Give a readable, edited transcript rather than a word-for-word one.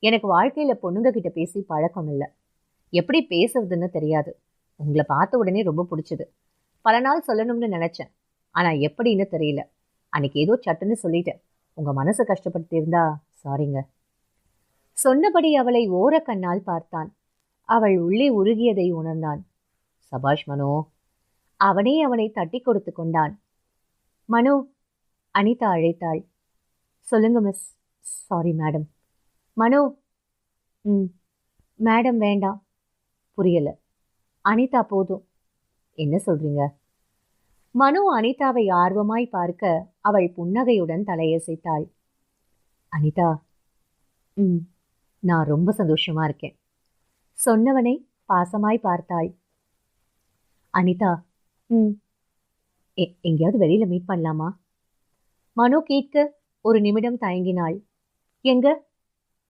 எனக்கு வாழ்க்கையில பொண்ணுங்க கிட்ட பேசி பழக்கம் இல்லை. எப்படி பேசுறதுன்னு தெரியாது. உங்களை பார்த்த உடனே ரொம்ப பிடிச்சது. பல நாள் சொல்லணும்னு நினைச்சேன். ஆனா எப்படின்னு தெரியல. அன்னைக்கு ஏதோ சட்டுன்னு சொல்லிட்டேன். உங்க மனசை கஷ்டப்படுத்தி இருந்தா சாரிங்க. சொன்னபடி அவளை ஓர கண்ணால் பார்த்தான். அவள் உள்ளே உருகியதை உணர்ந்தான். சபாஷ் மனோ. அவனே அவனை தட்டி கொடுத்து கொண்டான். மனோ, அனிதா அழைத்தாள். சொல்லுங்க மிஸ். Sorry madam. மனோ. ம். மேடம் வேண்டாம். புரியல. அனிதா போதும். என்ன சொல்றீங்க? மனு அனிதாவை ஆர்வமாய் பார்க்க அவள் புன்னகையுடன் தலையசைத்தாள். அனிதா, ம், நான் ரொம்ப சந்தோஷமா இருக்கேன். சொன்னவனை பாசமாய் பார்த்தாள். அனிதா, ம், எங்கேயாவது வெளியில மீட் பண்ணலாமா? மனு கேட்க ஒரு நிமிடம் தயங்கினாள். எங்க?